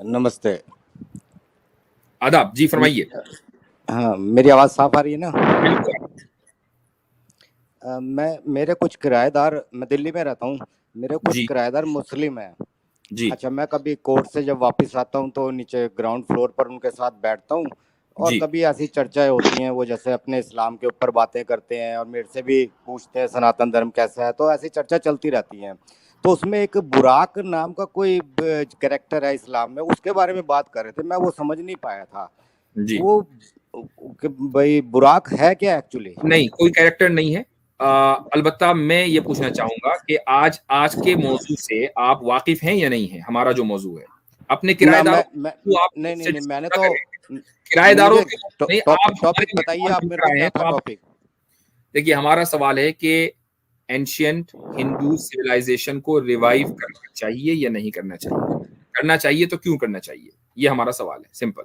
नमस्ते। आदाब जी, फरमाइए। हाँ, मेरी आवाज साफ आ रही है ना? बिल्कुल। मेरे कुछ किराएदार, मैं दिल्ली में रहता हूँ, मेरे कुछ जी किराएदार मुस्लिम हैं। जी अच्छा, मैं कभी कोर्ट से जब वापस आता हूँ तो नीचे ग्राउंड फ्लोर पर उनके साथ बैठता हूँ और जी कभी ऐसी चर्चाएं होती हैं, वो जैसे अपने इस्लाम के ऊपर बातें करते हैं और मेरे से भी पूछते हैं सनातन धर्म कैसा है, तो ऐसी चर्चा चलती रहती है। तो उसमें एक बुराक नाम का कोई कैरेक्टर है इस्लाम में, उसके बारे में बात कर रहे थे, मैं वो समझ नहीं पाया था। जी। वो कि भाई बुराक है क्या एक्चुअली? नहीं, कोई कैरेक्टर नहीं है। अलबत्ता मैं ये पूछना चाहूंगा कि आज के मौजू से आप वाकिफ हैं या नहीं हैं? हमारा जो मौजू है, अपने ना किराएदारों मैं को आप नहीं नहीं नहीं, मैंने पूरा तो करें। किराएदारों मुझे के नहीं, आप टॉपिक हमारे बताइए, मेहमान आप मेरे बनकर को आए क्या हैं, था तो आप टॉपिक? देखिए, हमारा सवाल है कि एंशियंट हिंदू सिविलाइजेशन को रिवाइव करना चाहिए या नहीं करना चाहिए? करना चाहिए तो क्यों करना चाहिए? ये हमारा सवाल है, सिंपल।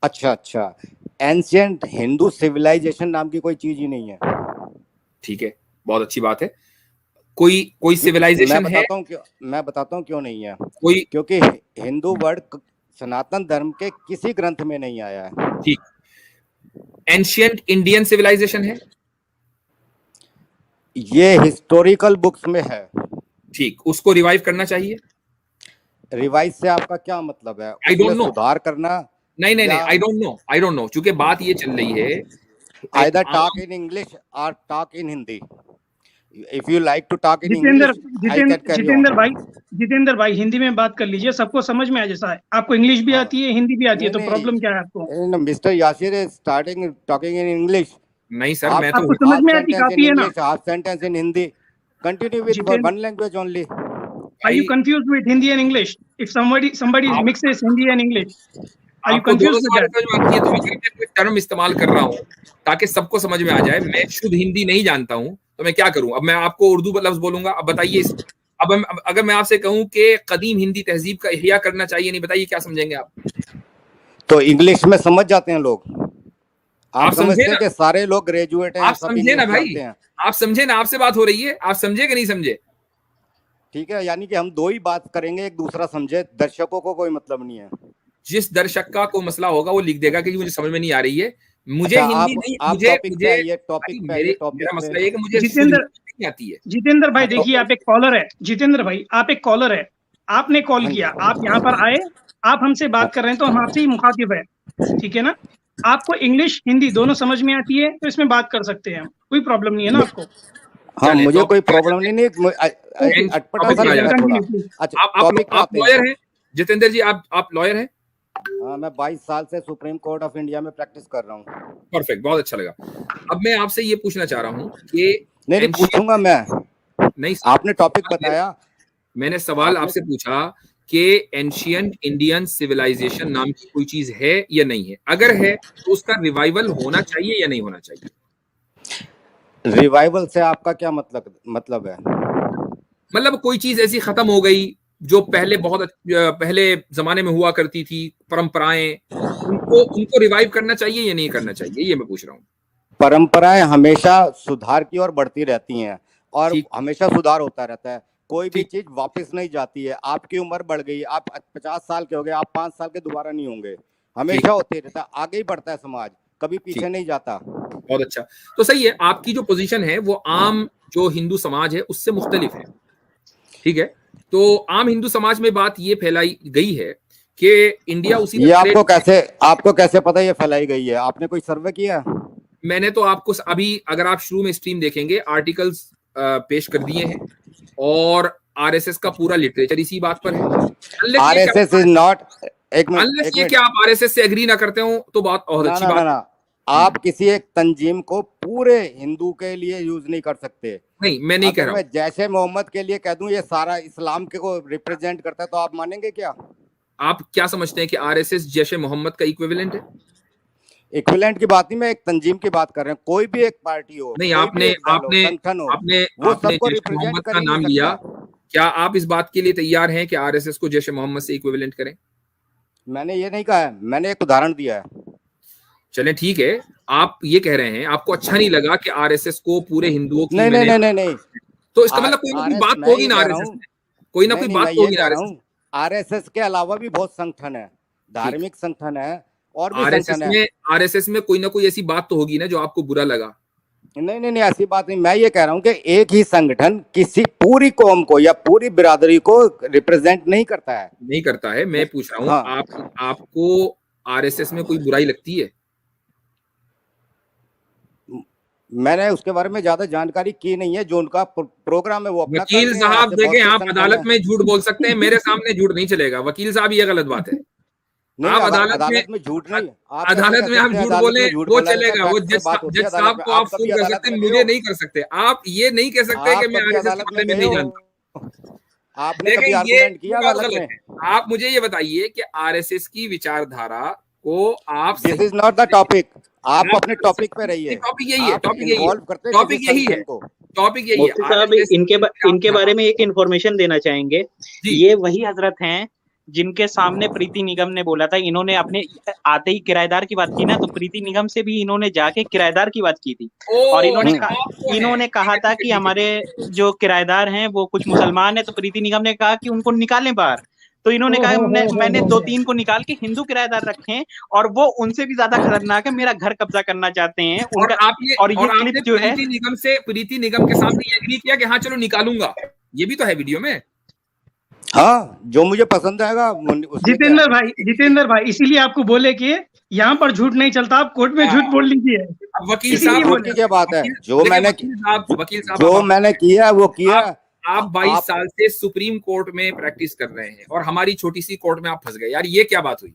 अच्छा, एंशियंट हिंदू सिविलाइजेशन नाम की कोई चीज ही नहीं है। ठीक है, बहुत अच्छी बात है। कोई सिविलाइजेशन है? मैं बताता हूँ क्यों नहीं है। कोई क्योंकि हिंदू वर्ड सनातन धर्म के किसी ग्रंथ में नहीं आया है। ठीक, एंशियंट इंडियन सिविलाइजेशन है? ये हिस्टोरिकल बुक्स में है। ठीक, उसको रिवाइव करना चाहिए? रिवाइज से आपका क्या मतलब है? आई उसमें डोंट नो। सुधार करना नहीं नहीं नहीं, या आई डोंट नो, क्योंकि बात ये चल रही है either talk um. In English और talk in Hindi. If you like to talk in Jitendra English I can carry on. Jitendra भाई हिंदी में बात कर लीजिए, सबको समझ में आ जैसा है। आपको इंग्लिश भी हाँ, आती है, हिंदी भी आती है, नहीं तो नहीं, प्रॉब्लम क्या है आपको? Mister Yasir is starting talking in English. नहीं सर, हाफ मैं तो आपको समझ हाफ में आती सेंटेंस इन काफी है ना? English, half sentence in Hindi. Continue with Jitendra, one language only. Are you भाई, confuse with Hindi and English? If somebody आप mixes Hindi and English, are you आपको दोनों कंफ्यूज विद सवाल दैट? समझ में आती है, तो अगर मैं कोई टर्म इस्तेमाल कर रहा हूँ ताकि सबको समझ में आ जाए, मैं शुद्ध हिंदी नहीं जानता हूँ, तो मैं क्या करूं? अब मैं आपको उर्दू लफ्ज बोलूंगा, अब बताइए अब अगर मैं आपसे कहूं कि कदीम हिंदी तहजीब का इहिया करना चाहिए, नहीं, बताइए क्या समझेंगे आप? तो इंग्लिश में समझ जाते हैं लोग। आप समझे समझते हैं ना? कि सारे लोग ग्रेजुएट हैं, आप सब समझे ना इंग्लिश भाई, जानते हैं? आप समझे ना, आपसे बात हो रही है, आप समझे कि नहीं समझे? ठीक है, यानी कि हम दो ही बात करेंगे, एक दूसरा समझे, दर्शकों को कोई मतलब नहीं है। जिस दर्शक का कोई मसला होगा वो लिख देगा कि मुझे समझ में नहीं आ रही है, मुझे अच्छा, हिंदी नहीं, आप मुझे टॉपिक पे मुझे आइए, भाई, मेरा टॉपिक पे। मसला ये है कि मुझे शुद्ध जितेंद्र हिंदी नहीं आती है। जितेंद्र भाई हाँ तो देखिए, आप एक कॉलर है। जितेंद्र भाई, आप एक कॉलर है, आपने कॉल हाँ किया, जी, आप यहाँ पर आए, आप हमसे हाँ बात कर रहे हैं, तो हम आपसे ही मुखातिब है, ठीक है ना? आपको इंग्लिश हिंदी दोनों समझ में आती है, तो इसमें बात कर सकते हैं हम, कोई प्रॉब्लम नहीं है ना आपको? हाँ, चले, मुझे कोई टॉपिक पे आ प्रॉब्लम जाते नहीं, हैं। अटपटा सा टॉपिक पे आ लग जाते रहा है हैं। थोड़ा। Continue please. अच्छा, आप टॉपिक पे आते हैं। लॉयर हैं जितेंद्र जी? आप लॉयर हैं? हाँ, मैं 22 साल से सुप्रीम कोर्ट ऑफ इंडिया में प्रैक्टिस कर रहा हूँ। परफेक्ट, बहुत अच्छा लगा। अब मैं आपसे ये पूछना चाह रहा हूँ कि नहीं एंशियंट, पूछूंगा मैं। नहीं, आपने टॉपिक बताया, मैंने सवाल आपने आपसे पूछा कि एंशियंट इंडियन सिविलाइजेशन नाम की कोई चीज है या नहीं है? अगर है तो उसका रिवाइवल होना चाहिए या नहीं होना चाहिए? रिवाइवल से आपका क्या मतलब है? मतलब कोई चीज ऐसी खत्म हो गई जो पहले पहले जमाने में हुआ करती थी, परंपराएं, उनको उनको रिवाइव करना चाहिए या नहीं करना चाहिए, ये मैं पूछ रहा हूँ। परंपराएं हमेशा सुधार की ओर बढ़ती रहती हैं और ठीक हमेशा सुधार होता रहता है। कोई भी ठीक चीज वापस नहीं जाती है। आपकी उम्र बढ़ गई, आप 50 साल के हो गए, आप 5 साल के दोबारा नहीं होंगे। ठीक हमेशा होते रहता है, आगे ही बढ़ता है समाज, कभी ठीक, पीछे नहीं जाता। बहुत अच्छा। तो सही है, आपकी जो पोजीशन है वो आम जो हिंदू समाज है उससे मुख्तलिफ है, ठीक है? तो आम हिंदू समाज में बात ये फैलाई गई है कि इंडिया उसी ये तरह आपको कैसे पता ये फैलाई गई है? आपने कोई सर्वे किया? मैंने तो आपको अभी, अगर आप शुरू में स्ट्रीम देखेंगे, आर्टिकल्स पेश कर दिए हैं और आरएसएस का पूरा लिटरेचर इसी बात पर है। आरएसएस इज नॉट, एक अनलेस मिनट, ये कि आप आरएसएस से एग्री ना करते हो तो बहुत ना अच्छी ना ना बात ना, आप किसी एक तंजीम को पूरे हिंदू के लिए यूज नहीं कर सकते। नहीं, मैं नहीं कह अगर रहा मैं हूं। जैसे मोहम्मद के लिए कह दूं ये सारा इस्लाम के को रिप्रेजेंट करता है, तो आप मानेंगे क्या? आप क्या समझते हैं कि आरएसएस जैसे मोहम्मद का इक्विवेलेंट है? इक्विवेलेंट की बात नहीं, मैं एक तंजीम की बात कर रहे हैं। कोई भी एक पार्टी हो, नहीं, कोई भी आपने एक दल हो, आपने संगठन हो, आपने वो आपने सबको जैश रिप्रेजेंट मोहम्मद कर का ही नहीं नाम लिया। सकता। क्या आप इस बात के लिए तैयार हैं कि आरएसएस को जैश मोहम्मद से इक्विवेलेंट करें? मैंने ये नहीं कहा है, मैंने एक उदाहरण दिया है। चलें, ठीक है। आप ये कह रहे हैं आपको अच्छा नहीं लगा कि आरएसएस को पूरे हिंदुओं की नहीं नहीं मैंने, नहीं नहीं नहीं, तो इसका मतलब कोई ना कोई बात मैं होगी ये ना कह रहा आरएसएस हूँ, में, कोई ना नहीं कोई नहीं, बात मैं तो ये होगी ना कह रहा आरएसएस। हूँ, आरएसएस के अलावा भी बहुत संगठन है, धार्मिक संगठन है और भी आरएसएस संगठन है। में आरएसएस में कोई ना कोई ऐसी बात तो होगी ना जो आपको बुरा लगा। नहीं, ऐसी बात नहीं। मैं ये कह रहा हूँ कि एक ही संगठन किसी पूरी कौम को या पूरी बिरादरी को रिप्रेजेंट नहीं करता है। नहीं करता है। मैं पूछ रहा हूँ, हाँ। आपको आरएसएस में कोई बुराई लगती है? मैंने उसके बारे में ज्यादा जानकारी की नहीं है। जो उनका प्रोग्राम है वो अपना वकील करते हैं। साहब ऐसे बहुत देखें, से आप संगठन अदालत हैं। में झूठ बोल सकते हैं, मेरे सामने झूठ नहीं चलेगा। वकील साहब, ये गलत बात है। नहीं, आप अदालत में झूठ नहीं। आप कैसे अदालत कह में आप सकते हैं झूठ अदालत बोले में झूठ वो बोला जाता है? चलेगा, वो फैक्ट से बात होती है जज अदालत साहब में। को आप कभी फोन कर अदालत सकते हैं, में गए मुझे हो? नहीं कर सकते। आप ये नहीं कह सकते कि आप मैं कभी आरएसएस के अदालत बारे में में गए नहीं हो? जानता। आपने देखें, कभी ये आर्गुमेंट किया बात अदालत गलत में? है। आप मुझे ये बताइए कि आरएसएस की विचारधारा को आप this is not the topic. आप अपने टॉपिक पे रहिए। टॉपिक यही है, आप टॉपिक यही है, इन्वॉल्व करते हैं टॉपिक किसी यही है, संगठन को। टॉपिक यही है। मुफ्ती साहब इनके बारे में एक इन्फॉर्मेशन देना चाहेंगे। जी। ये वही हजरत हैं जिनके सामने प्रीति निगम ने बोला था, इन्होंने अपने आते ही किराएदार की बात की ना, तो प्रीति निगम से भी इन्होंने जाके किराएदार की बात की थी और इन्होंने कहा था कि हमारे जो किराएदार हैं वो कुछ मुसलमान हैं, तो प्रीति निगम ने कहा कि उनको निकालें बाहर। तो इन्होंने कहा मैंने 2-3 को निकाल के हिंदू किराएदार रखे हैं और वो उनसे भी ज्यादा खतरनाक है, मेरा घर कब्जा करना चाहते हैं उनका। और ये क्लिप जो है प्रीति निगम के सामने ये एग्री किया कि हाँ चलो निकालूंगा, ये भी तो है वीडियो में। हाँ, जो मुझे पसंद आएगा। जितेंद्र भाई इसीलिए आपको बोले कि यहाँ पर झूठ नहीं चलता, आप कोर्ट में झूठ बोल लीजिए। वकील साहब, झूठ की क्या बात है? जो मैंने वकील साहब जो मैंने किया वो किया। आप 22 साल से सुप्रीम कोर्ट में प्रैक्टिस कर रहे हैं और हमारी छोटी सी कोर्ट में आप फंस गए। यार ये क्या बात हुई?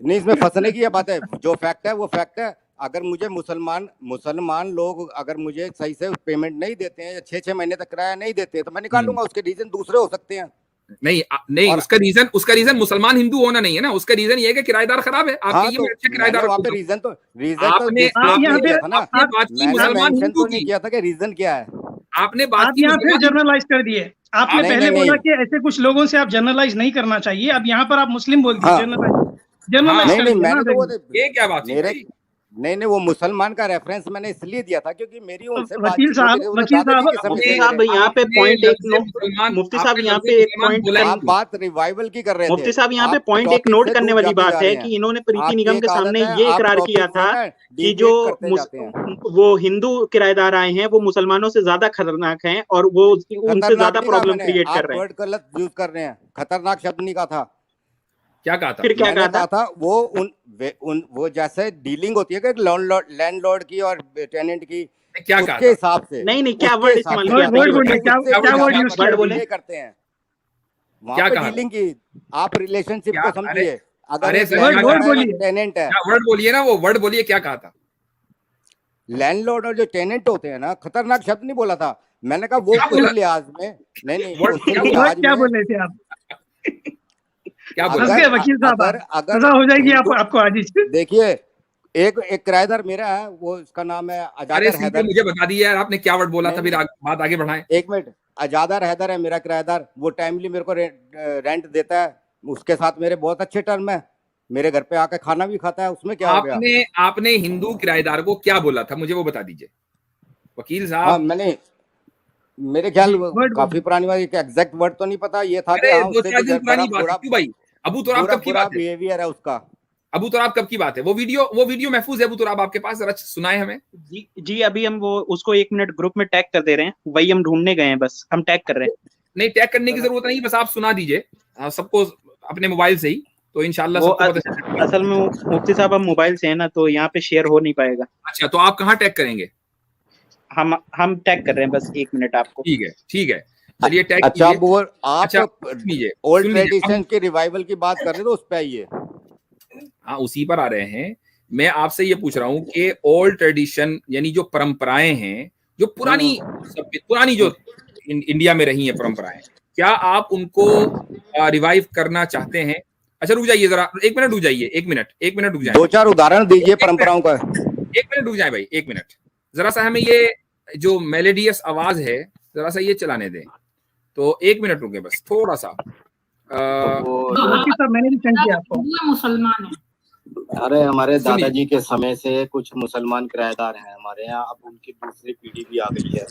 नहीं, इसमें फंसने की बात है। जो फैक्ट है वो फैक्ट है। अगर मुझे मुसलमान लोग अगर मुझे सही से पेमेंट नहीं देते हैं या 6-6 महीने तक किराया नहीं देते तो मैं निकाल लूंगा। उसके रीजन दूसरे हो सकते हैं। नहीं, उसका रीजन मुसलमान हिंदू होना नहीं है ना। उसका रीजन ये है कि किराएदार खराब है। आपके ये अच्छे किराएदार वहाँ पे रीजन तो आपने बात की मुसलमान हिंदू की, किया था कि रीजन क्या है। आपने बात की यहाँ फिर जर्नलाइज कर दिए। आपने पहले बोला कि ऐसे कुछ लोगों से आप जर्नलाइज नहीं करना चाहिए, अब यहाँ पर आप मुस्लिम बोल दिए। जर्नलाइज नहीं, मैंने तो ये क्या बात है? नहीं, वो मुसलमान का रेफरेंस मैंने इसलिए दिया था क्योंकि मेरी उनसे वकील साहब यहाँ पे पॉइंट मुफ्ती साहब यहाँ पे एक पॉइंट आप बात रिवाइवल की कर रहे थे। मुफ्ती साहब यहाँ पे पॉइंट एक नोट करने वाली बात है कि इन्होंने प्रीति निगम के सामने ये इकरार किया था कि जो वो हिंदू किराएदार आए हैं वो मुसलमानों से ज्यादा खतरनाक हैं और वो उनसे ज्यादा प्रॉब्लम क्रिएट कर रहे हैं। वर्ड गलत यूज कर रहे हैं। खतरनाक शब्द नहीं कहा था। क्या कहा था? फिर क्या कहा था? वो जैसे डीलिंग होती है कि लैंडलॉर्ड की और टेनेंट की, क्या उसके हिसाब से। नहीं, क्या वर्ड इस्तेमाल किया? वर्ड बोले करते हैं क्या डीलिंग की। आप रिलेशनशिप को समझिए। अगर टेनेंट है, वर्ड बोलिए ना, वो वर्ड बोलिए, क्या कहा था? लैंडलॉर्ड और जो टेनेंट होते हैं ना, खतरनाक शब्द नहीं बोला था। मैंने कहा वो उस लिहाज में नहीं। क्या बोल रहे थे आप? क्या वकील साहब अगर हो जाएगी आपको आज। देखिए, एक किराएदार मेरा है, वो उसका नाम है अजादर हैदर। मुझे बता दिया यार आपने क्या वर्ड बोला था, फिर बात आगे बढ़ाएं। 1 मिनट। अजादर हैदर है मेरा किराएदार। वो टाइमली मेरे को रेंट देता है। उसके साथ मेरे बहुत अच्छे टर्म है। मेरे घर पे आकर खाना भी खाता है। उसमें क्या हो गया? आपने हिंदू किराएदार को क्या बोला था, मुझे वो बता दीजिए वकील साहब। मैंने मेरे ख्याल काफी पुरानी बात, एग्जैक्ट वर्ड तो नहीं पता। ये था कि भाई अबू तुराब कब की बात है? बिहेवियर है उसका। अबू तुराब कब की बात है? वो वीडियो महफूज है अबू तुराब आपके पास? जरा सुनाए हमें। जी अभी हम वो उसको 1 मिनट ग्रुप में टैग कर दे रहे हैं। वही हम ढूंढने गए हैं, बस हम टैग कर रहे हैं। नहीं, टैग करने की जरूरत नहीं, बस आप सुना दीजिए सबको अपने मोबाइल से ही, तो इंशाल्लाह सबको। असल में मुफ्ती साहब हम मोबाइल से है ना, तो यहाँ पे शेयर हो नहीं पाएगा। अच्छा, तो आप कहाँ टैग करेंगे? हम टैग कर रहे हैं, बस 1 मिनट आपको। ठीक है, चलिए टैग कीजिए। आप ओल्ड ट्रेडिशन के रिवाइवल की बात कर रहे हो, उस पे आइए। हाँ, उसी पर आ रहे हैं। मैं आपसे ये पूछ रहा हूँ कि ओल्ड ट्रेडिशन यानी जो परंपराएं हैं, जो पुरानी जो इंडिया में रही हैं परंपराएं, क्या आप उनको रिवाइव करना चाहते हैं? अच्छा, रुक जाइए जरा, 1 मिनट रुक जाइए। 1 मिनट रुक जाइए। 2-4 उदाहरण दीजिए परंपराओं का। 1 मिनट रुक जाए भाई, 1 मिनट। जरा सा हमें ये जो मेलोडियस आवाज है जरा सा ये चलाने दें। तो 1 मिनट रुके बस, थोड़ा सा। मैंने भी सेंड किया आपको। मुसलमान है। अरे हमारे दादाजी के समय से कुछ मुसलमान किराएदार हैं हमारे यहाँ। अब उनकी दूसरी पीढ़ी भी आ गई है।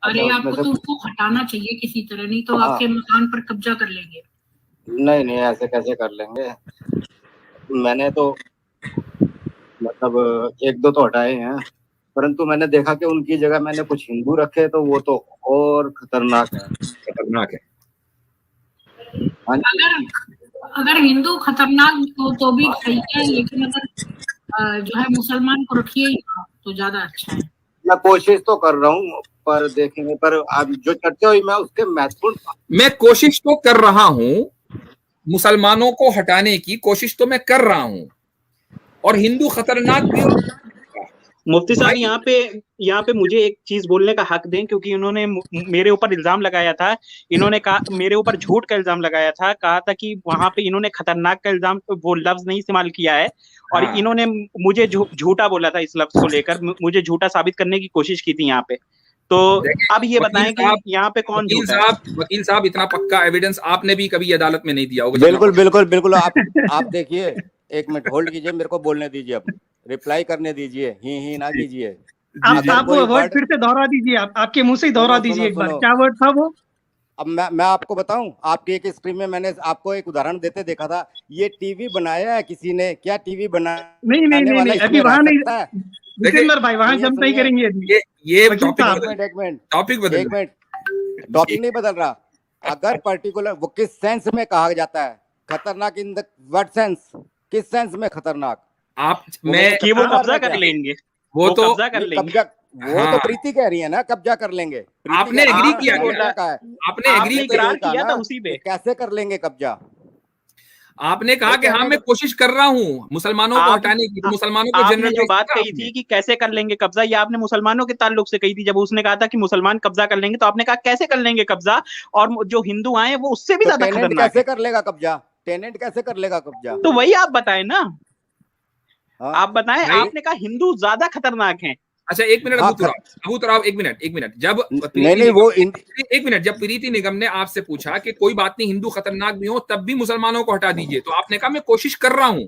अरे आपको तो उसको हटाना चाहिए किसी तरह, नहीं तो आपके मकान पर कब्जा कर लेंगे। नहीं नहीं, ऐसे कैसे कर लेंगे। मैंने तो मतलब एक दो तो हटाए हैं, परंतु मैंने देखा कि उनकी जगह मैंने कुछ हिंदू रखे तो वो तो और खतरनाक है। खतरनाक है। हाँ जी। अगर अगर हिंदू खतरनाक हो तो भी सही है, लेकिन अगर जो है मुसलमान को रखिए ही ना, तो ज्यादा अच्छा है। मैं कोशिश तो कर रहा हूँ, पर देखेंगे। पर अब जो चर्चा हुई, मैं उसके महत्वपूर्ण मैं कोशिश तो कर रहा हूं, मुसलमानों को हटाने की कोशिश तो मैं कर रहा हूं, और हिंदू खतरनाक भी हो। मुफ्ती साहब भाई यहाँ पे मुझे एक चीज बोलने का हक दें, क्योंकि इन्होंने मेरे ऊपर इल्जाम लगाया था। इन्होंने कहा, मेरे ऊपर झूठ का इल्जाम लगाया था, कहा था कि वहां पे इन्होंने खतरनाक का इल्जाम, वो लफ्ज नहीं इस्तेमाल किया है, और हाँ। इन्होंने मुझे झूठा बोला था। इस लफ्ज को लेकर मुझे झूठा साबित करने की कोशिश की थी यहाँ पे। तो देखिए, अब ये वकील बताएं कि साहब, यहाँ पे कौन वकील झूठा है। साहब, वकील साहब, इतना पक्का एविडेंस आपने भी कभी अदालत में नहीं दिया होगा। बिल्कुल बिल्कुल बिल्कुल। आप देखिए, एक मिनट होल्ड कीजिए, मेरे को बोलने दीजिए, अब रिप्लाई करने दीजिए, ही ना कीजिए। आप वो कोई वर्ड फिर से दोहरा दीजिए, आप आपके मुंह से ही दोहरा सुनो दीजिए सुनो एक बार, सुनो। क्या वर्ड था वो? अब मैं आपको बताऊं, आपकी एक स्क्रीन में मैंने आपको एक उदाहरण देते देखा था। ये टीवी बनाया है किसी ने क्या? टीवी नहीं नहीं बनाने नहीं वाला नहीं, अभी इसमें रह वहां नहीं, सकता है? जितेंद्र भाई वहां सुनिए जंप नहीं सुनिए, करेंगे अभी। ये वकील टॉपिक साहब, बदल, एक मिनट टॉपिक बदल एक मिनट, टॉपिक नहीं बदल रहा। अगर पर्टिकुलर वो किस सेंस में कहा जाता है खतरनाक, इन द व्हाट सेंस, किस सेंस में खतरनाक? आप वो मैं मेरे कि वो कब्जा कब्जा में कर क्या? लेंगे, वो तो कब्जा कर नहीं, लेंगे। कब्जा वो तो हाँ, प्रीति कह रही है ना, कब्जा कर लेंगे। प्रीति आपने कह रही है एग्री ना, किया आपने मैंने क्या? बोला, क्या कहा है? आपने एग्री आपने मैंने तो किया? इकरार यही कहा किया था ना उसी कि पे। कैसे कर लेंगे कब्जा। आपने कहा भाई कि हाँ कहने मैं का कोशिश कर रहा हूँ मुसलमानों को आप हटाने की, तो मुसलमानों को आपने जो जनरलाइज बात किया कही आपने। थी कि कैसे कर लेंगे कब्जा, ये आपने मुसलमानों के ताल्लुक से कही थी। जब उसने कहा था कि मुसलमान कब्जा कर लेंगे, तो आपने कहा कैसे कर लेंगे कब्जा, और जो हिंदू आए वो उससे भी तो ज्यादा टेनेंट खतरनाक कैसे है। कर लेगा कब्जा? टेनेंट कैसे कर लेगा कब्जा? तो वही आप बताएं ना, हाँ आप बताएं। भाई आपने कहा हिंदू ज्यादा खतरनाक हैं। अच्छा, एक मिनट हाँ अबू तुराब, एक मिनट। जब नहीं प्रीति नहीं, वो निगम, एक मिनट, जब प्रीति निगम ने आपसे पूछा कि कोई बात नहीं हिंदू खतरनाक भी हो तब भी मुसलमानों को हटा दीजिए, तो आपने कहा मैं कोशिश कर रहा हूं।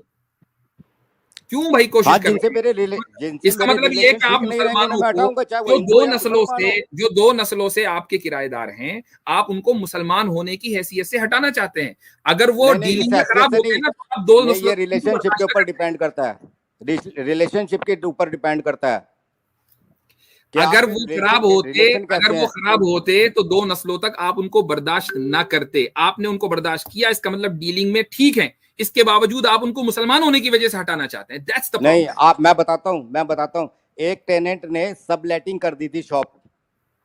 क्यों भाई कोशिश हाँ, कर रहे हैं? जिनसे इसका मेरे मतलब ये है रिलेशन कि आप ठीक नहीं रहेंगे ना, मुसलमानों मैं को, हटाऊंगा, चाहे वो जो हिंदू हो या मुसलमान हो। जो दो नस्लों से आपके किराएदार हैं, आप उनको मुसलमान होने की हैसियत से हटाना चाहते हैं। अगर वो नहीं नहीं, इस डीलिंग में हैसियत खराब से होते नहीं। हैं ना, तो आप दो नहीं, नस्लों ये को रिलेशनशिप के बर्दाश्त ऊपर करें। डिपेंड करता है। रिलेशनशिप के ऊपर डिपेंड करता है कि अगर आपके वो रिलेशन खराब होते, रिलेशन अगर कैसे वो हैं। खराब होते तो दो नस्लों तक आप उनको बर्दाश्त ना करते। आपने उनको बर्दाश्त किया, इसका मतलब डीलिंग में ठीक है। इसके बावजूद आप उनको मुसलमान होने की वजह से हटाना चाहते हैं। दैट्स द नहीं, प्रॉब्लम। मैं बताता हूँ। एक टेनेंट ने सबलेटिंग कर दी थी शॉप,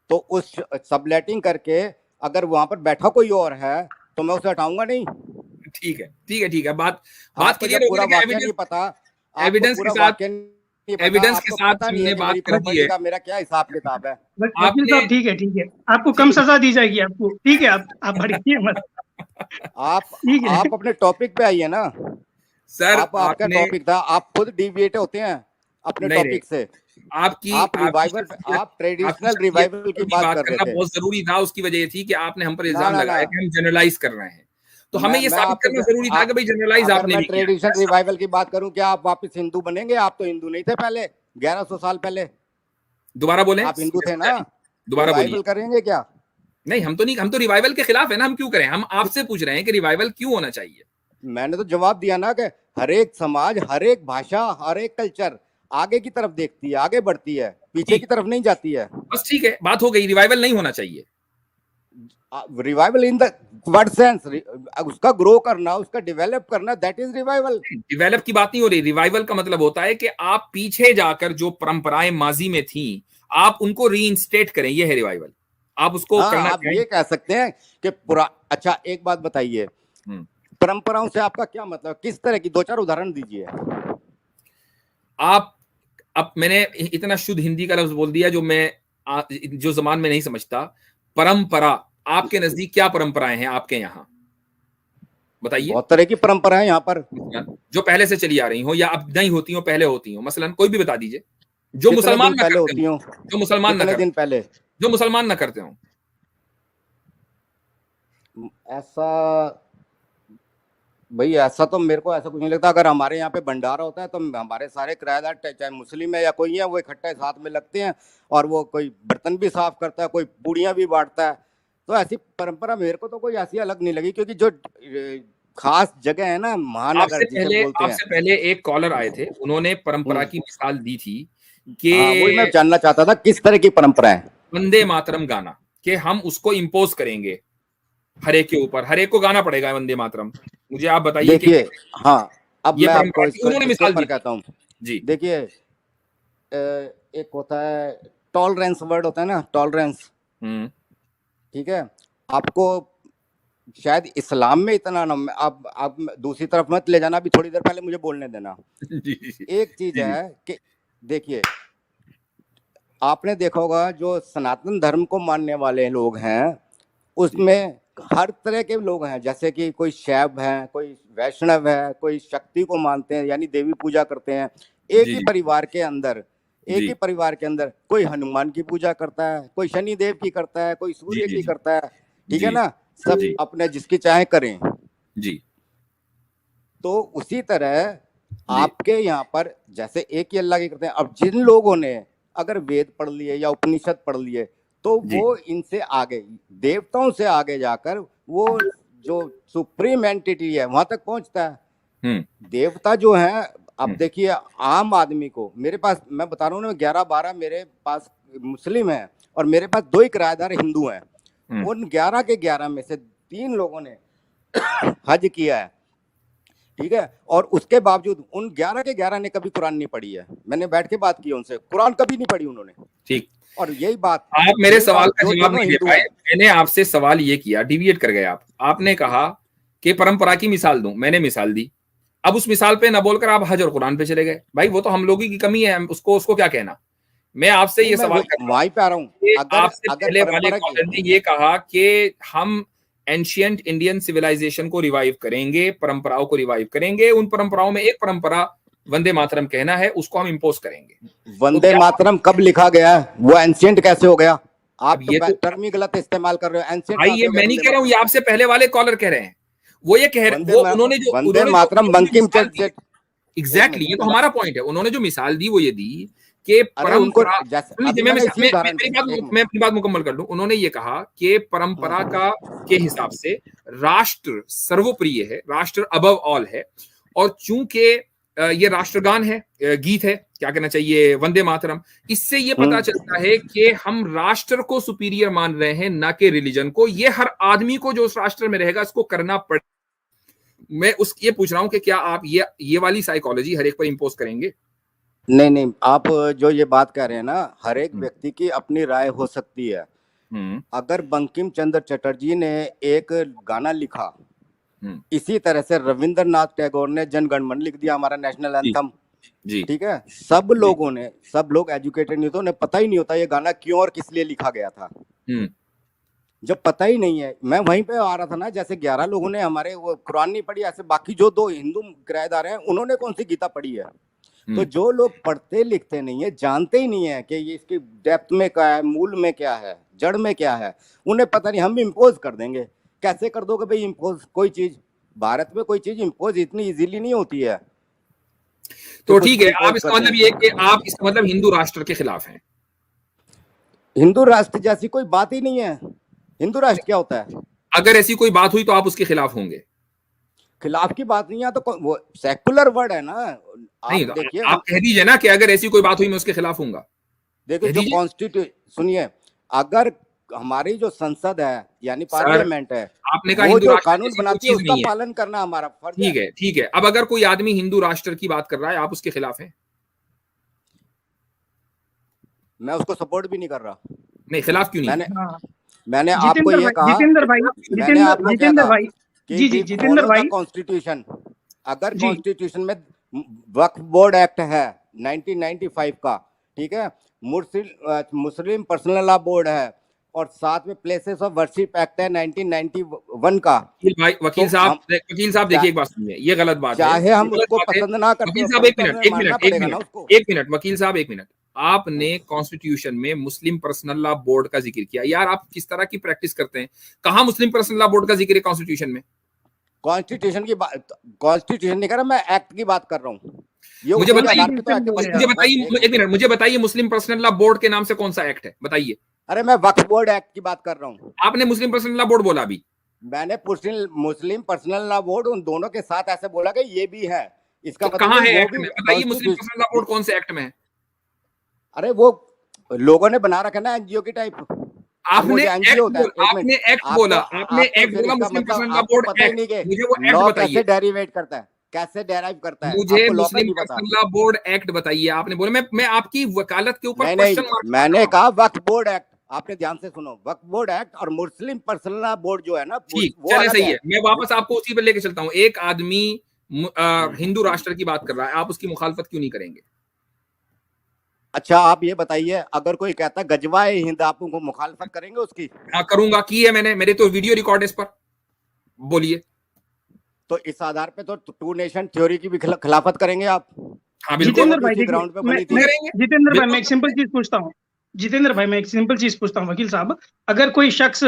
तो उस सबलेटिंग करके अगर वहां पर बैठा कोई और है तो मैं उसे हटाऊंगा नहीं। ठीक है, बात आपको क्लियर जब हो पूरा गया। वाक्य नहीं पता, आपको एविडेंस के पूरा साथ, वाक्य नहीं पता, एविडेंस के आपको साथ पता नहीं है हमने कि बात मेरी कर दी प्रॉपर्टी है। का मेरा क्या हिसाब किताब है। वकील आपने साहब ठीक है, आपको कम सजा दी जाएगी आपको, ठीक है, आप भड़किए मत, आप ठीक है। आप अपने टॉपिक पे आइए ना। सर आपका आपने, टॉपिक था, आप खुद डिविएट होते हैं अपने नहीं नहीं, टॉपिक से। आपकी आप आपकी रिवाइवल, शख्सियत, आप आपकी ट्रेडिशनल शख्सियत रिवाइवल की पर भी बात बात कर रहे करना थे। बहुत जरूरी था। उसकी वजह ये थी कि आपने हम पर ना इल्जाम ना ना, लगाया कि हम जनरलाइज कर रहे हैं, तो हमें ये मैं साबित आपको करना जरूरी था कि भाई जनरलाइज अगर आपने मैं भी किया। ट्रेडिशनल रिवाइवल की बात करूं, क्या आप वापस हिंदू बनेंगे? आप तो हिंदू नहीं थे पहले, 1100 साल पहले दोबारा बोलें, आप हिंदू थे ना। दोबारा बोलिए। रिवाइवल करेंगे क्या? नहीं, हम तो नहीं, हम तो रिवाइवल के खिलाफ है ना। हम क्यों करें? हम आपसे पूछ रहे हैं कि रिवाइवल क्यों होना चाहिए। मैंने तो जवाब दिया ना कि हर एक समाज, हर एक भाषा, हर एक कल्चर आगे की तरफ देखती है, आगे बढ़ती है, पीछे की तरफ नहीं जाती है। बस ठीक है, बात हो गई। रिवाइवल नहीं होना चाहिए। Revival in the what sense? उसका ग्रो करना, उसका डेवलप करना, दैट इज रिवाइवल। डिवेलप की बात नहीं हो रही। रिवाइवल का मतलब होता है कि आप पीछे जाकर जो परंपराएं माजी में थी, आप उनको रीइंस्टेट करें। यह है रिवाइवल। आप उसको हाँ, करना आप चाहें। ये कह सकते हैं कि अच्छा, एक बात बताइए, परंपराओं से आपका क्या मतलब? किस तरह की? दो चार उदाहरण दीजिए आप, अब मैंने इतना शुद्ध हिंदी का लफ्ज बोल दिया जो मैं जो जबान में नहीं समझता। परंपरा, आपके नजदीक क्या परंपराएं हैं आपके यहाँ? बताइए। बहुत तरह की परंपराएं यहाँ पर, जो पहले से चली आ रही हो या अब नहीं होती हो, पहले होती हो, मसलन कोई भी बता दीजिए जो कितने मुसलमान दिन ना पहले करते होती हो, हो? जो मुसलमान ना कितने करते, दिन पहले? जो मुसलमान ना करते हो। ऐसा भाई, ऐसा तो मेरे को ऐसा कुछ नहीं लगता। अगर हमारे यहाँ पे भंडारा होता है तो हमारे सारे किराएदार, चाहे मुस्लिम है या कोई है, वो इकट्ठे साथ में लगते हैं और वो कोई बर्तन भी साफ करता है, कोई पूड़ियाँ भी बांटता है। तो ऐसी परंपरा मेरे को तो कोई ऐसी अलग नहीं लगी, क्योंकि जो खास जगह है ना, महानगर जिसे बोलते हैं। आपसे पहले एक कॉलर आए थे, उन्होंने परंपरा की मिसाल दी थी कि वही मैं जानना चाहता था, किस तरह की परंपरा है। वंदे मातरम गाना कि हम उसको इम्पोज करेंगे हर एक के ऊपर, हर एक को गाना पड़ेगा वंदे मातरम। मुझे आप बताइए। देखिए, हाँ, अब ये मैं आपको उन्होंने मिसाल दी कहता हूँ जी। देखिए, एक होता है टॉलरेंस, वर्ड होता है ना, टॉलरेंस, ठीक है। आपको शायद इस्लाम में इतना ना, आप दूसरी तरफ मत ले जाना, अभी थोड़ी देर पहले मुझे बोलने देना। एक चीज है कि देखिए, आपने देखा होगा जो सनातन धर्म को मानने वाले लोग हैं, उसमें हर तरह के लोग हैं, जैसे कि कोई शैव है, कोई वैष्णव है, कोई शक्ति को मानते हैं यानी देवी पूजा करते हैं। एक ही परिवार के अंदर, एक ही परिवार के अंदर कोई हनुमान की पूजा करता है, कोई शनि देव की करता है, कोई सूर्य की करता है, ठीक है ना, सब अपने जिसकी चाहे करें जी। तो उसी तरह आपके यहाँ पर जैसे एक ही अल्लाह की करते हैं। अब जिन लोगों ने अगर वेद पढ़ लिए या उपनिषद पढ़ लिए, तो वो इनसे आगे, देवताओं से आगे जाकर वो जो सुप्रीम एंटिटी है वहां तक पहुंचता है। देवता जो है, अब देखिए आम आदमी को, मेरे पास, मैं बता रहा हूँ ना, 11-12 मेरे पास मुस्लिम है और मेरे पास 2 ही किराएदार हिंदू हैं। उन 11 के 11 में से 3 लोगों ने हज किया है, ठीक है, और उसके बावजूद उन 11 के 11 ने कभी कुरान नहीं पढ़ी है। मैंने बैठ के बात की उनसे, कुरान कभी नहीं पढ़ी उन्होंने। ठीक, और यही बात, आप मेरे सवाल का जवाब नहीं दे पाए। मैंने आपसे सवाल ये किया, डिविएट कर गए आप। आपने कहा कि परंपरा की मिसाल दूं, मैंने मिसाल दी। अब उस मिसाल पे न बोलकर आप हज और कुरान पे चले गए। भाई वो तो हम लोगों की कमी है, उसको क्या कहना। मैं आपसे ये सवाल कर रहा हूं, आपसे पहले वाले कॉलर ने ये कहा कि हम एंशिएंट इंडियन सिविलाइजेशन को रिवाइव करेंगे, परंपराओं को रिवाइव करेंगे। उन परंपराओं में एक परंपरा वंदे मातरम कहना है, उसको हम इंपोज करेंगे। वंदे मातरम कब लिखा गया है? वो एंशिएंट कैसे हो गया? आप ये तो टर्म ही गलत इस्तेमाल कर रहे हो। एंशिएंट भाई ये मैं नहीं कह रहा हूँ, ये आपसे पहले वाले कॉलर कह रहे हैं। वो ये कह रहे हैं, वो उन्होंने जो वंदे मातरम बंकिम चंद्र, एग्जैक्टली, ये तो हमारा पॉइंट है। उन्होंने जो मिसाल दी वो ये दी कि परंपरा, मैं अपनी बात मुकम्मल कर लूं। उन्होंने ये कहा कि परंपरा के हिसाब से राष्ट्र सर्वोप्रिय है, राष्ट्र अबव ऑल है, और चूंकि ये राष्ट्रगान है, गीत है, क्या कहना चाहिए, वंदे मातरम, इससे ये पता चलता है कि हम राष्ट्र को सुपीरियर मान रहे हैं, ना कि रिलीजन को। ये हर आदमी को जो उस राष्ट्र में रहेगा इसको करना पड़े। मैं ये पूछ रहा हूं कि क्या आप ये वाली साइकोलॉजी हर एक पर इंपोज करेंगे? नहीं, आप जो ये बात कह रहे हैं ना, हर एक व्यक्ति की अपनी राय हो सकती है। अगर बंकिम चंद्र चटर्जी ने एक गाना लिखा, इसी तरह से रविंद्रनाथ टैगोर ने जनगण मन लिख दिया, हमारा नेशनल एंथम, ठीक है, सब लोग एजुकेटेड नहीं होते, उन्हें पता ही नहीं होता ये गाना क्यों और किस लिए लिखा गया था। जब पता ही नहीं है, मैं वहीं पे आ रहा था ना, जैसे 11 लोगों ने हमारे वो कुरान नहीं पढ़ी, ऐसे बाकी जो 2 हिंदू किराएदार हैं उन्होंने कौन सी गीता पढ़ी है। तो जो लोग पढ़ते लिखते नहीं है, जानते ही नहीं है कि ये इसकी डेप्थ में क्या है, मूल में क्या है, जड़ में क्या है, उन्हें पता नहीं, हम इम्पोज कर देंगे। कैसे कर दोगे भाई इम्पोज? कोई चीज भारत में कोई चीज इम्पोज इतनी इजीली नहीं होती है। तो ठीक है, आप इसका मतलब ये कि आप इसका मतलब हिंदू राष्ट्र के खिलाफ हैं? हिंदू राष्ट्र जैसी कोई बात ही नहीं है। हिंदू राष्ट्र क्या होता है? अगर ऐसी कोई बात हुई तो आप उसके खिलाफ होंगे? खिलाफ की बात नहीं है, तो वो सेकुलर वर्ड है ना। नहीं, देखिए, आप कह दीजिए ना कि अगर ऐसी कोई बात हुई मैं उसके खिलाफ होऊंगा। देखिए, जो कॉन्स्टिट्यूशन, सुनिए, अगर हमारी जो संसद है यानी पार्लियामेंट है, आपने कहा वो हिंदू जो राष्ट्र कानून बनाती है उसका पालन करना हमारा फर्ज है। ठीक है। अब अगर कोई आदमी हिंदू राष्ट्र की बात कर रहा है, आप उसके खिलाफ हैं? मैं उसको सपोर्ट भी नहीं कर रहा। नहीं, खिलाफ क्यों नहीं? मैंने आपको ये कहा, जितेंद्र भाई, जी जितेंद्र भाई, कॉन्स्टिट्यूशन, अगर कॉन्स्टिट्यूशन में वक्फ बोर्ड एक्ट है 1995 का, ठीक है, मुस्लिम पर्सनल लॉ बोर्ड है, और साथ में प्लेसेस ऑफ वर्शिप एक्ट है 1991 का। भाई वकील साहब देखिए, एक बात सुनिए, ये गलत बात है। चाहे हम उसको पसंद ना करते, वकील साहब एक मिनट, आपने कॉन्स्टिट्यूशन में मुस्लिम पर्सनल लॉ बोर्ड का जिक्र किया। यार आप किस तरह की प्रैक्टिस करते हैं? कहां मुस्लिम पर्सनल लॉ बोर्ड का जिक्र है कॉन्स्टिट्यूशन में? कॉन्स्टिट्यूशन की बात, कॉन्स्टिट्यूशन नहीं कर रहा मैं, एक्ट की बात कर रहा हूँ। मुझे बताइए मुस्लिम पर्सनल लॉ बोर्ड के नाम से कौन सा एक्ट है, बताइए। अरे मैं वक्फ बोर्ड एक्ट की बात कर रहा हूँ। आपने मुस्लिम पर्सनल लॉ बोर्ड बोला अभी। मैंने मुस्लिम पर्सनल लॉ बोर्ड उन दोनों के साथ ऐसे बोला कि ये भी है, इसका तो मतलब कहाँ है वो एक्ट भी में? बताइए मुस्लिम पर्सनल लॉ बोर्ड कौन से एक्ट में है? अरे वो लोगों ने बना रखा ना एनजीओ की टाइप। आपने एक्ट बोला, आपने एक्ट बोला, आपने एक्ट बोला मुस्लिम पर्सनल लॉ बोर्ड पता ही नहीं एक्ट। कि मुझे वो एक्ट लॉ बताइए, कैसे डेरिवेट करता है, कैसे डेराइव करता है। मुझे आपको लॉ का मुस्लिम नहीं पता। पर्सनल लॉ बोर्ड एक्ट बताइए। आपने बोला मैं आपकी वकालत के ऊपर नहीं क्वेश्चन नहीं, मार्क मैंने कहा वक्फ बोर्ड एक्ट। आपने ध्यान से सुनो, वक्फ बोर्ड एक्ट और मुस्लिम पर्सनल लॉ बोर्ड जो है ना, ठीक, वो चले अलग सही है। मैं वापस आपको उसी पर लेके चलता हूँ। एक आदमी हिंदू राष्ट्र की बात कर रहा है, आप उसकी मुखालफत क्यों नहीं करेंगे? अच्छा आप ये बताइए, अगर कोई कहता है गजवाए हिंद, आप उनको मुखालफत करेंगे उसकी? हाँ करूंगा, की है मैंने, मेरे तो वीडियो रिकॉर्ड है इस पर। बोलिए। तो इस आधार पे तो टू नेशन थ्योरी की भी खिलाफत करेंगे आप? हाँ बिल्कुल जितेंद्र भाई इसी ग्राउंड पे बनी थी। जितेंद्र भाई मैं एक सिंपल चीज पूछता हूँ। जितेंद्र भाई मैं एक सिंपल चीज पूछता हूँ वकील साहब, अगर कोई शख्स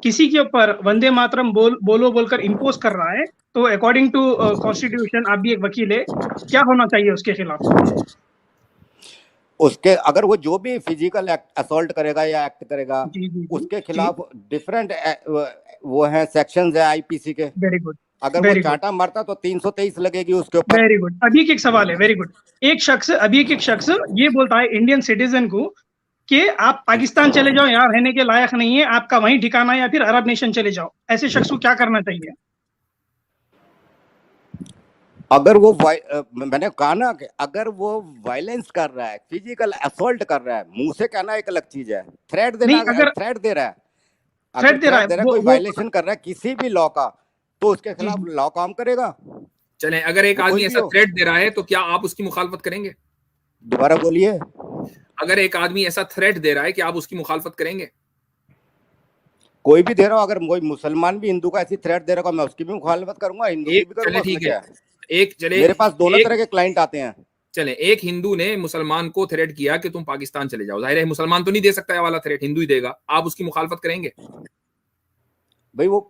किसी के ऊपर वंदे मातरम बोलो बोलकर इम्पोज कर रहा है, तो अकॉर्डिंग टू कॉन्स्टिट्यूशन, आप भी एक वकील है, क्या होना चाहिए उसके खिलाफ? उसके अगर वो जो भी फिजिकल असॉल्ट करेगा या एक्ट करेगा, जी, जी, जी, उसके खिलाफ डिफरेंट वो है सेक्शंस है आईपीसी के। Very good. अगर वो चांटा मारता तो 323 लगेगी उसके ऊपर। Very good. अभी एक सवाल है, वेरी गुड। एक शख्स ये बोलता है इंडियन सिटीजन को कि आप पाकिस्तान चले जाओ, यहाँ रहने के लायक नहीं है, आपका वहीं ठिकाना है, या फिर अरब नेशन चले जाओ। ऐसे शख्स को क्या करना चाहिए? अगर वो मैंने कहा ना कि अगर वो वायलेंस कर रहा है, फिजिकल असॉल्ट कर रहा है, मुंह से कहना एक अलग चीज है, थ्रेट देना, अगर थ्रेट दे रहा है, थ्रेट दे रहा है, कोई वायलेशन कर रहा है किसी भी लॉ का, तो उसके खिलाफ लॉ काम करेगा। चले, अगर एक आदमी ऐसा थ्रेट दे रहा है तो क्या आप उसकी मुखालफत करेंगे? दोबारा बोलिए। अगर एक आदमी ऐसा थ्रेट दे रहा है कि आप उसकी मुखालफत करेंगे? कोई भी दे रहा हो, अगर कोई मुसलमान भी हिंदू का ऐसी थ्रेट दे रहा हो, मैं उसकी भी मुखालफत करूंगा, हिंदू की भी करूंगा। ठीक है, मेरे पास दोनों तरह के क्लाइंट आते हैं। चले, एक हिंदू ने मुसलमान को थ्रेट किया कि तुम पाकिस्तान चले जाओ, जाहिर है मुसलमान तो नहीं दे सकता है वाला थ्रेट, हिंदू ही देगा, आप उसकी मुखालफत करेंगे? भाई वो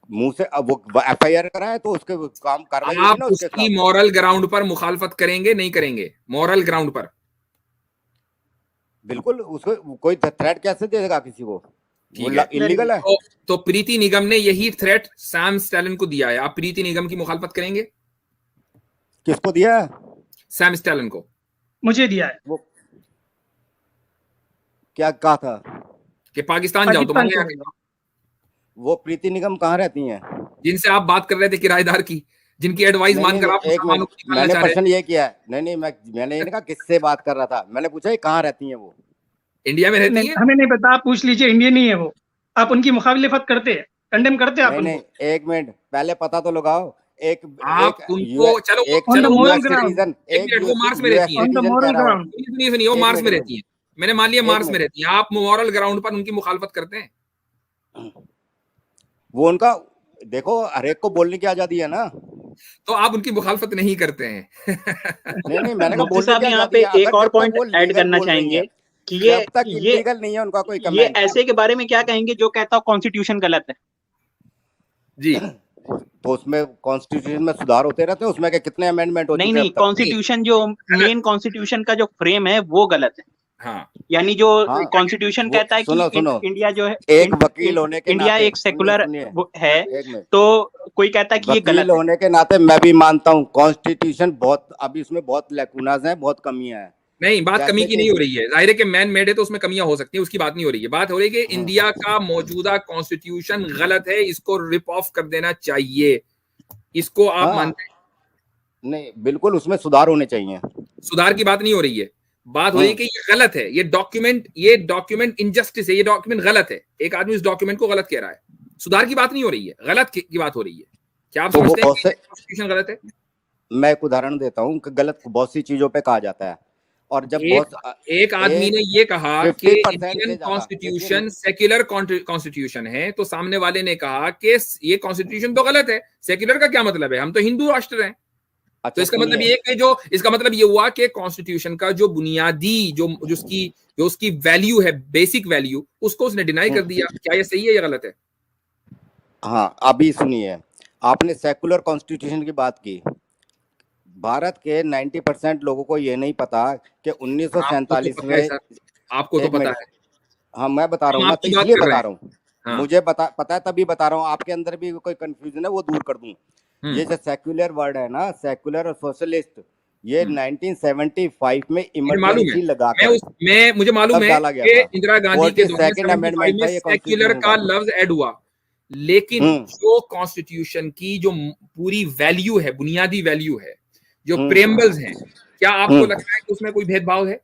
मुंह से, अब वो एफआईआर कराए तो उसके काम कार्रवाई होगी आप ना उसकी मॉरल ग्राउंड पर मुखालफत करेंगे, नहीं करेंगे? मॉरल ग्राउंड पर बिल्कुल। उसको कोई थ्रेट कैसे देगा किसी को? इलीगल है। तो प्रीति निगम ने यही थ्रेट सैम स्टैलिन को दिया है, आप प्रीति निगम की मुखालफत करेंगे? किसको दिया है? सैम स्टैलिन को। मुझे दिया है। वो क्या कहा था कि पाकिस्तान जाओ, तुम्हारे वो प्रीति निगम कहाँ रहती हैं? जिनसे आप बात कर रहे थे किराएदार की, जिनकी एडवाइस मानकर आप मैंने प्रश्न ये किया है। नहीं मैंने ये कहा किससे बात कर रहा था, मैंने पूछा कहाँ रहती हैं वो? इंडिया में रहती है। हमें नहीं पता, आप पूछ लीजिए। इंडियन नहीं है वो। आप उनकी मुखालिफत करते हैं, कंडेम करते हैं आप? नहीं, एक मिनट पहले पता तो लगाओ। उनको चलो वो मार्स में रहती है, वो मार्स में रहती है, मैंने मान लिया मार्स में रहती है, आप मॉरल ग्राउंड पर उनकी मुखालफत करते हैं? वो उनका देखो, हर एक को बोलने की आजादी है ना, तो आप उनकी मुखालफत नहीं करते हैं? नहीं मैंने कहा मुफ्ती साहब यहाँ पे एक और पॉइंट ऐड करना चाहेंगे कि ये इलीगल नहीं है उनका कोई कमेंट। ये ऐसे के बारे में क्या कहेंगे जो कहता हो कॉन्स्टिट्यूशन गलत है? जी, तो उसमें कॉन्स्टिट्यूशन में सुधार होते रहते हैं, उसमें कितने अमेंडमेंट होते हैं? नहीं, कॉन्स्टिट्यूशन जो मेन कॉन्स्टिट्यूशन का जो फ्रेम है वो गलत है। हाँ, यानी जो कॉन्स्टिट्यूशन कहता है कि इंडिया जो है, एक वकील होने के इंडिया एक सेकुलर है, तो कोई कहता है कि ये गलत होने के नाते मैं भी मानता हूँ कॉन्स्टिट्यूशन बहुत, अभी उसमें बहुत लैकुनाज हैं, बहुत कमियां हैं। नहीं, बात कमी की नहीं हो रही है, जाहिर है कि मैन मेड है तो उसमें कमियां हो सकती हैं, उसकी बात नहीं हो रही है। बात हो रही है कि इंडिया का मौजूदा कॉन्स्टिट्यूशन गलत है, इसको रिप ऑफ कर देना चाहिए, इसको आप मानते हैं? नहीं, बिल्कुल उसमें सुधार होने चाहिए। सुधार की बात नहीं हो रही है, बात हो रही है कि ये गलत है, ये डॉक्यूमेंट इनजस्टिस है, ये डॉक्यूमेंट गलत है, एक आदमी इस डॉक्यूमेंट को गलत कह रहा है, सुधार की बात नहीं हो रही है, गलत की बात हो रही है। क्या आप समझते हैं कि कॉन्स्टिट्यूशन गलत है? मैं एक उदाहरण देता हूं कि गलत बहुत सी चीजों पे कहा जाता है, और जब एक आदमी ने ये कहा कि इंडियन कॉन्स्टिट्यूशन सेक्युलर कॉन्स्टिट्यूशन है, तो सामने वाले ने कहा कि ये कॉन्स्टिट्यूशन तो गलत है। सेक्युलर का क्या मतलब है? हम तो हिंदू राष्ट्र हैं। तो इसका मतलब ये कि इसका मतलब ये हुआ कि कॉन्स्टिट्यूशन का जो बुनियादी जो उसकी वैल्यू है, बेसिक वैल्यू, उसको उसने डिनाई कर दिया। क्या ये सही है या गलत है? हाँ, अभी सुनिए, आपने सेकुलर कॉन्स्टिट्यूशन की बात की। भारत के 90% लोगों को ये नहीं पता कि 1947 में, आपको तो पता है, हाँ मैं बता रहा हूँ हम ना, तो आपकी बात इसलिए कर रहे बता हैं। रहा हूँ, हाँ। मुझे पता है तभी बता रहा हूँ, आपके अंदर भी कोई कंफ्यूजन है वो दूर कर दूं। ये जो सेक्युलर वर्ड है ना, सेक्युलर और सोशलिस्ट, ये 1975 में मुझे मालूम है, इमरजेंसी लगाकर मुझे मालूम तब है डाला गया कि था। इंदिरा गांधी के दौरान 42nd 75 अमेंडमेंट में था ये सेक्युलर कॉन्स्टिट्यूशन का का। लफ्ज ऐड हुआ, लेकिन जो कॉन्स्टिट्यूशन की जो पूरी वैल्यू है, बुनियादी वैल्यू है, जो प्रेम्बल्स हैं, क्या आपको लगता है कि उसमें कोई भेदभाव है?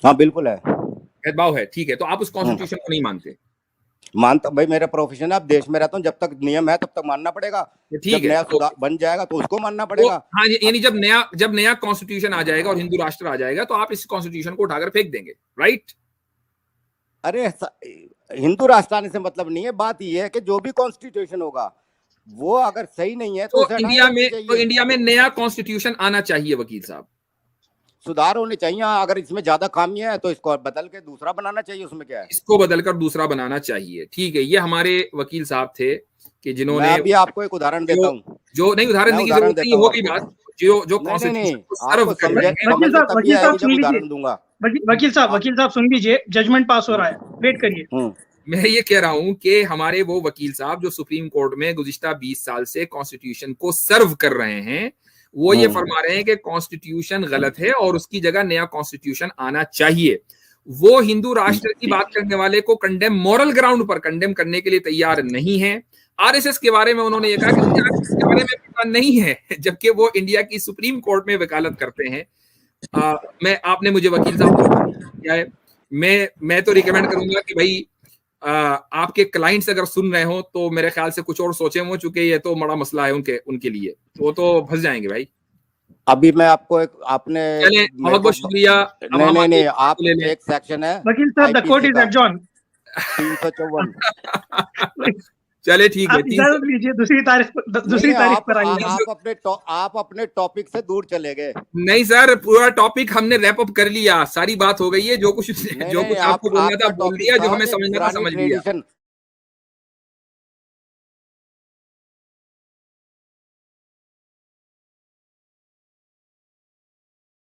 हाँ बिल्कुल है, भेदभाव है, ठीक है, तो आप उस कॉन्स्टिट्यूशन को नहीं मानते? मानता भाई, मेरा प्रोफेशन है, अब देश में रहता हूँ, जब तक नियम है तब तक मानना पड़ेगा, ठीक जब है, नया तो सुधार बन जाएगा तो उसको मानना तो पड़ेगा। हाँ, यानी जब नया कॉन्स्टिट्यूशन आ जाएगा और हिंदू राष्ट्र आ जाएगा तो आप इस कॉन्स्टिट्यूशन को उठाकर फेंक देंगे, राइट? अरे हिंदू राष्ट्र आने से मतलब नहीं है, बात ये है कि जो भी कॉन्स्टिट्यूशन होगा वो अगर सही नहीं है तो उसे हटाना चाहिए। इंडिया में नया कॉन्स्टिट्यूशन आना चाहिए वकील साहब, सुधार होने चाहिए। अगर इसमें ज्यादा खामियां है तो इसको बदल के दूसरा बनाना चाहिए, उसमें क्या है? इसको बदलकर दूसरा बनाना चाहिए, ठीक है। ये हमारे वकील साहब थे कि जिन्होंने, मैं अभी आपको एक उदाहरण देता हूँ, जो नहीं उदाहरण की जरूरत नहीं, होगी बात, जो कॉन्स्टिट्यूशन को सर्व कर रहे हैं। वकील साहब सुन लीजिए, उदाहरण दूंगा। वकील साहब सुन लीजिए, जजमेंट पास हो रहा है, वेट करिए। मैं ये कह रहा हूं कि हमारे वो वकील साहब जो सुप्रीम कोर्ट में गुज़िश्ता 20 साल से कॉन्स्टिट्यूशन को सर्व कर रहे हैं, वो ये फरमा रहे हैं कि कॉन्स्टिट्यूशन गलत है और उसकी जगह नया कॉन्स्टिट्यूशन आना चाहिए। वो हिंदू राष्ट्र की बात करने वाले को कंडेम, मॉरल ग्राउंड पर कंडेम करने के लिए तैयार नहीं है। आरएसएस के बारे में उन्होंने ये कहा कि मुझे आरएसएस के बारे में पता नहीं है, जबकि वो इंडिया की सुप्रीम कोर्ट में वकालत करते हैं। आपने मुझे वकील साहब किया है, मैं तो रिकमेंड करूंगा कि भाई आपके क्लाइंट्स अगर सुन रहे हो तो मेरे ख्याल से कुछ और सोचे हो, चूंकि ये तो बड़ा मसला है उनके लिए, तो वो तो फंस जाएंगे भाई। अभी मैं आपको आपने बहुत बहुत शुक्रिया। नहीं आप एक सेक्शन है वकील साहब, द कोर्ट इज एडजॉर्न 354। चले ठीक है, इजाजत लीजिए, दूसरी तारीख पर आइए। आप अपने टॉपिक से दूर चले गए। नहीं सर, पूरा टॉपिक हमने रैप अप कर लिया, सारी बात हो गई है, जो कुछ आपको बोलना था बोल दिया, जो हमें समझना था समझ लिया।